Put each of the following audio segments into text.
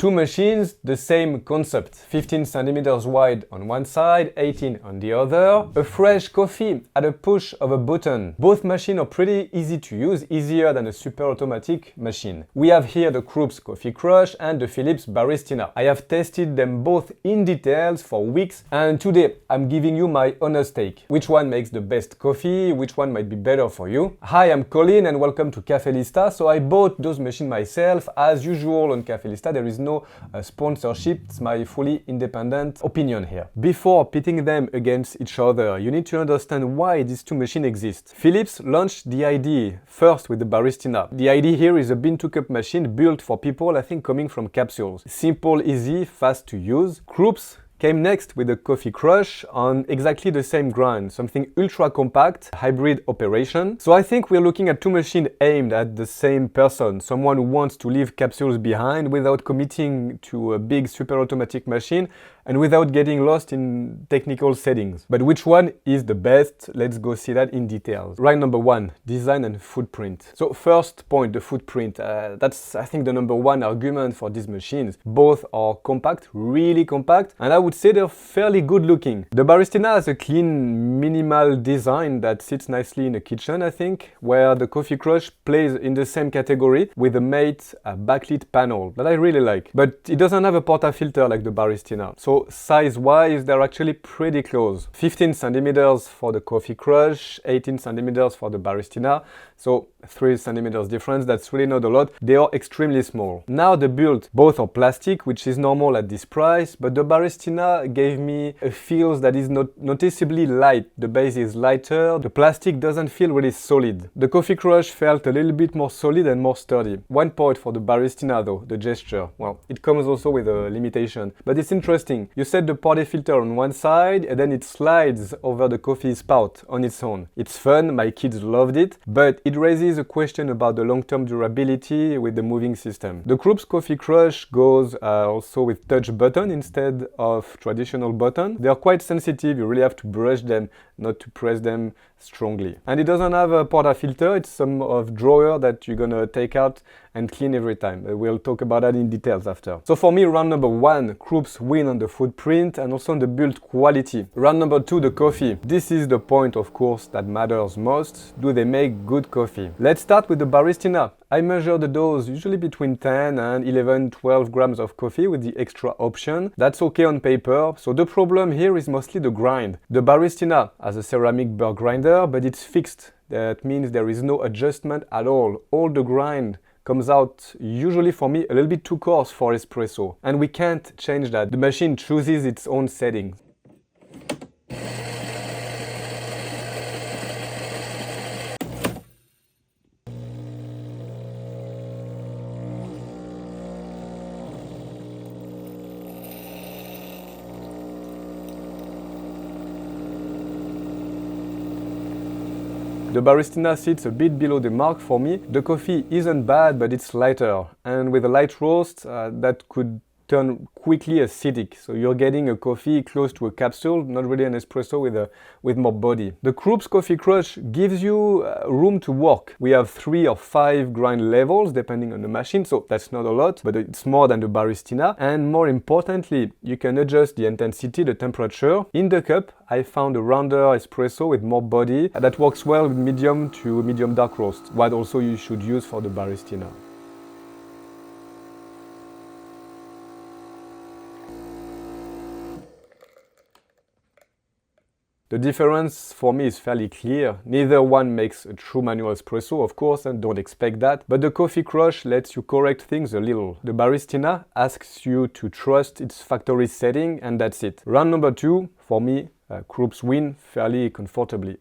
Two machines, the same concept. 15 centimeters wide on one side, 18 on the other. A fresh coffee at a push of a button. Both machines are pretty easy to use, easier than a super automatic machine. We have here the KRUPS Coffee Crush and the Philips Baristina. I have tested them both in details for weeks, and today I'm giving you my honest take. Which one makes the best coffee, which one might be better for you. Hi, I'm Colin and welcome to Cafelista. So I bought those machines myself. As usual on Cafelista, there is no sponsorship. It's my fully independent opinion here. Before pitting them against each other, you need to understand why these two machines exist. Philips launched the idea first with the Baristina. The idea here is a bean-to-cup machine built for people, I think, coming from capsules. Simple, easy, fast to use. KRUPS came next with the Coffee Crush on exactly the same grind, something ultra compact, hybrid operation. So I think we're looking at two machines aimed at the same person, someone who wants to leave capsules behind without committing to a big super automatic machine and without getting lost in technical settings. But which one is the best? Let's go see that in details. Right, number one, design and footprint. So first point, the footprint. That's, I think, the number one argument for these machines. Both are compact, really compact, and I would say they're fairly good looking. The Baristina has a clean, minimal design that sits nicely in a kitchen, I think, where the Coffee Crush plays in the same category with a mate backlit panel that I really like. But it doesn't have a portafilter like the Baristina. So size-wise, they're actually pretty close. 15 centimeters for the Coffee Crush, 18 centimeters for the Baristina. So 3 centimeters difference, that's really not a lot. They are extremely small. Now the build, both are plastic, which is normal at this price, but the Baristina gave me a feel that is noticeably light. The base is lighter, the plastic doesn't feel really solid. The Coffee Crush felt a little bit more solid and more sturdy. One point for the Baristina though, the gesture. Well, it comes also with a limitation, but it's interesting. You set the portafilter on one side and then it slides over the coffee spout on its own. It's fun, my kids loved it, but it raises a question about the long-term durability with the moving system. The KRUPS Coffee Crush goes also with touch button instead of traditional button. They are quite sensitive, you really have to brush them, not to press them strongly. And it doesn't have a portafilter, it's some of drawer that you're gonna take out and clean every time. We'll talk about that in details after. So for me, round number one, KRUPS win on the footprint and also on the build quality. Round number two, the coffee. This is the point, of course, that matters most. Do they make good coffee? Let's start with the Baristina. I measure the dose usually between 10 and 11, 12 grams of coffee with the extra option. That's okay on paper. So the problem here is mostly the grind. The Baristina has a ceramic burr grinder, but it's fixed. That means there is no adjustment at all. All the grind comes out usually for me a little bit too coarse for espresso. And we can't change that. The machine chooses its own settings. The Baristina sits a bit below the mark for me. The coffee isn't bad, but it's lighter. And with a light roast, that could turn quickly acidic. So you're getting a coffee close to a capsule, not really an espresso with more body. The KRUPS Coffee Crush gives you room to work. We have 3 or 5 grind levels depending on the machine, so that's not a lot, but it's more than the Baristina. And more importantly, you can adjust the intensity, the temperature. In the cup, I found a rounder espresso with more body that works well with medium to medium dark roast, what also you should use for the Baristina. The difference for me is fairly clear. Neither one makes a true manual espresso, of course, and don't expect that. But the Coffee Crush lets you correct things a little. The Baristina asks you to trust its factory setting, and that's it. Round number two, for me, KRUPS win fairly comfortably.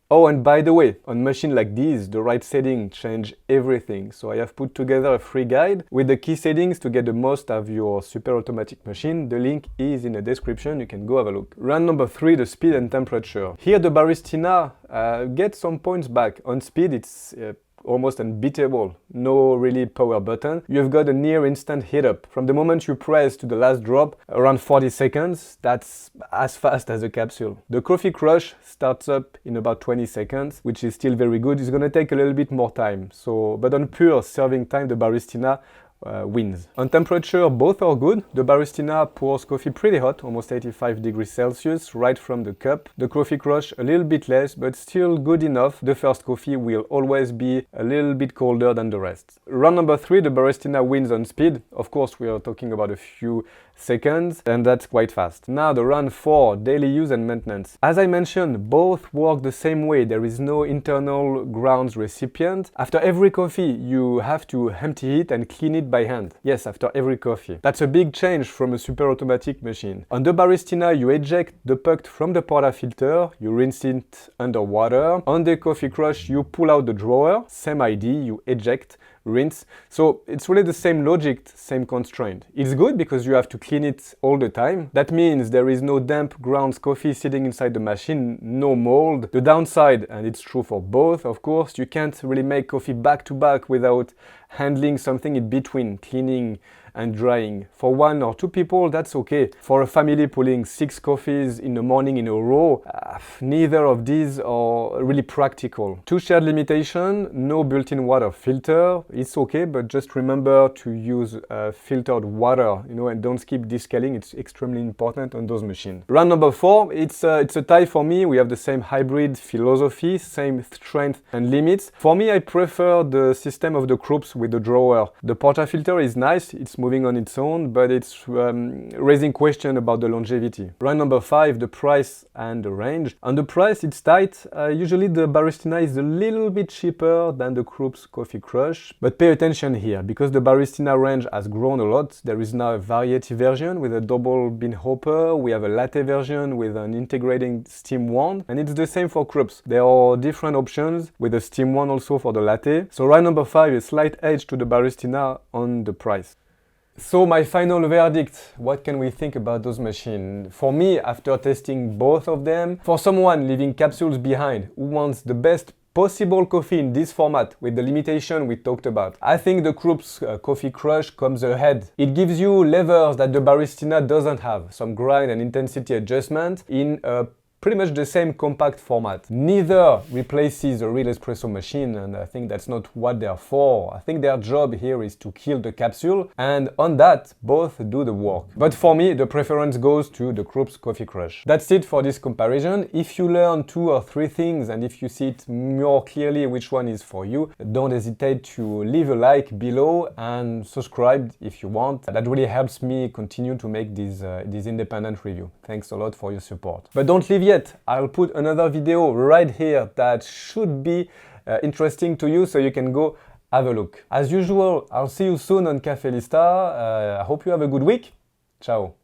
Oh, and by the way, on machines like these, the right setting change everything. So I have put together a free guide with the key settings to get the most of your super automatic machine. The link is in the description, you can go have a look. Round number 3, the speed and temperature. Here the Baristina gets some points back. On speed, it's almost unbeatable. No really power button. You've got a near instant heat up. From the moment you press to the last drop, around 40 seconds, that's as fast as a capsule. The Coffee Crush starts up in about 20 seconds, which is still very good. It's gonna take a little bit more time. But on pure serving time, the Baristina wins. On temperature, both are good. The Baristina pours coffee pretty hot, almost 85 degrees Celsius, right from the cup. The Coffee Crush a little bit less, but still good enough. The first coffee will always be a little bit colder than the rest. Round number 3, the Baristina wins on speed. Of course, we are talking about a few seconds, and that's quite fast. Now the round 4, daily use and maintenance. As I mentioned, both work the same way. There is no internal grounds recipient. After every coffee, you have to empty it and clean it by hand. Yes, after every coffee. That's a big change from a super automatic machine. On the Baristina, you eject the puck from the portafilter, you rinse it under water. On the Coffee Crush, you pull out the drawer, same idea, you eject, rinse. So it's really the same logic, same constraint. It's good because you have to clean it all the time. That means there is no damp grounds coffee sitting inside the machine, no mold. The downside, and it's true for both, of course, you can't really make coffee back to back without handling something in between, cleaning and drying. For 1 or 2 people, that's okay. For a family pulling 6 coffees in the morning in a row, neither of these are really practical. 2 shared limitation, no built-in water filter. It's okay, but just remember to use filtered water, and don't skip descaling. It's extremely important on those machines. Round number 4, it's a tie for me. We have the same hybrid philosophy, same strength and limits. For me, I prefer the system of the KRUPS with the drawer. The portafilter is nice, it's moving on its own, but it's raising question about the longevity. Round number 5, the price and the range. On the price, it's tight. Usually the Baristina is a little bit cheaper than the KRUPS Coffee Crush, but pay attention here, because the Baristina range has grown a lot. There is now a variety version with a double bean hopper. We have a latte version with an integrating steam wand, and it's the same for KRUPS. There are different options with a steam wand also for the latte. So round number 5 is slight edge to the Baristina on the price. So my final verdict, what can we think about those machines? For me, after testing both of them, for someone leaving capsules behind who wants the best possible coffee in this format with the limitation we talked about, I think the KRUPS Coffee Crush comes ahead. It gives you levers that the Baristina doesn't have, some grind and intensity adjustment in a pretty much the same compact format. Neither replaces a real espresso machine, and I think that's not what they're for. I think their job here is to kill the capsule, and on that, both do the work. But for me, the preference goes to the KRUPS Coffee Crush. That's it for this comparison. If you learn 2 or 3 things, and if you see it more clearly which one is for you, don't hesitate to leave a like below and subscribe if you want. That really helps me continue to make these independent reviews. Thanks a lot for your support. But don't leave yet. I'll put another video right here that should be interesting to you, so you can go have a look. As usual, I'll see you soon on Cafe Lista. I hope you have a good week. Ciao.